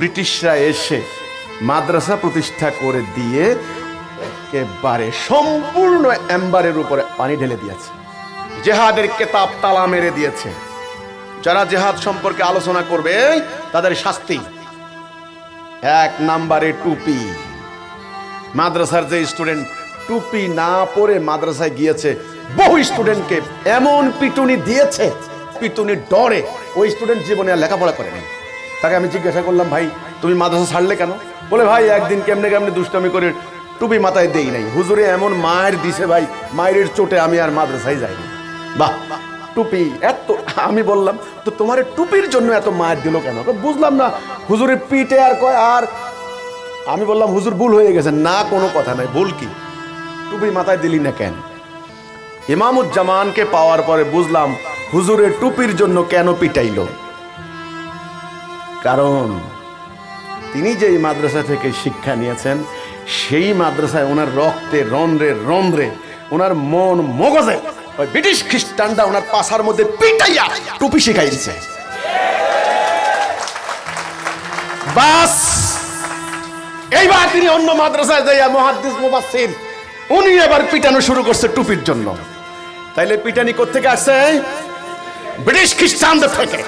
ব্রিটিশরা এসে মাদ্রাসা প্রতিষ্ঠা করে দিয়ে একেবারে সম্পূর্ণ এম্বারের উপরে পানি ঢেলে দিয়েছে। জেহাদের কেতাব তালা মেরে দিয়েছে। যারা জেহাদ সম্পর্কে আলোচনা করবে তাদের শাস্তি এক নাম্বারে টুপি। মাদ্রাসার যে স্টুডেন্ট টুপি না পরে মাদ্রাসায় গিয়েছে, বহু স্টুডেন্টকে এমন পিটুনি দিয়েছে, পিটুনির ডরে ওই স্টুডেন্ট জীবনে আর লেখাপড়া করেনি। তাকে আমি জিজ্ঞাসা করলাম, ভাই তুমি মাদ্রাসা ছাড়লে কেন? বলে, ভাই একদিন কেমনে কেমনে দুষ্টামি করে টুপি মাথায় দেই নাই, হুজুরে এমন মায়ের দিছে ভাই, মায়ের চোটে আমি আর মাদ্রাসায় যাইনি। বাহ, টুপি এত। আমি বললাম, তো তোমার টুপির জন্য এত মায়ের দিল কেন? বুঝলাম না, হুজুরের পিঠে আর কয়। আর আমি বললাম, হুজুর ভুল হয়ে গেছে। না, কোনো কথা নাই, ভুল কি? টুপি মাথায় দিলি না কেন? ইমামুজ্জামানকে পাওয়ার পরে বুঝলাম হুজুরের টুপির জন্য কেন পিটাইল। কারণ তিনি যেই মাদ্রাসা থেকে শিক্ষা নিয়েছেন, সেই মাদ্রাসায় ওনার রক্তে রন্ধ্রে রন্ধ্রে, ওনার মন মগজে ওই ব্রিটিশ খ্রিস্টানরা ওনার পাছার মধ্যে পিটাইয়া টুপি শিখাই দিছে। বাস, এইবার তিনি অন্য মাদ্রাসায় যাইয়া মুহাদ্দিস মুফাসসির, উনি এবার পিটানো শুরু করছে টুপির জন্য। তাইলে পিটানি কোত্থেকে আসছে? ব্রিটিশ খ্রিস্টানদের থেকে।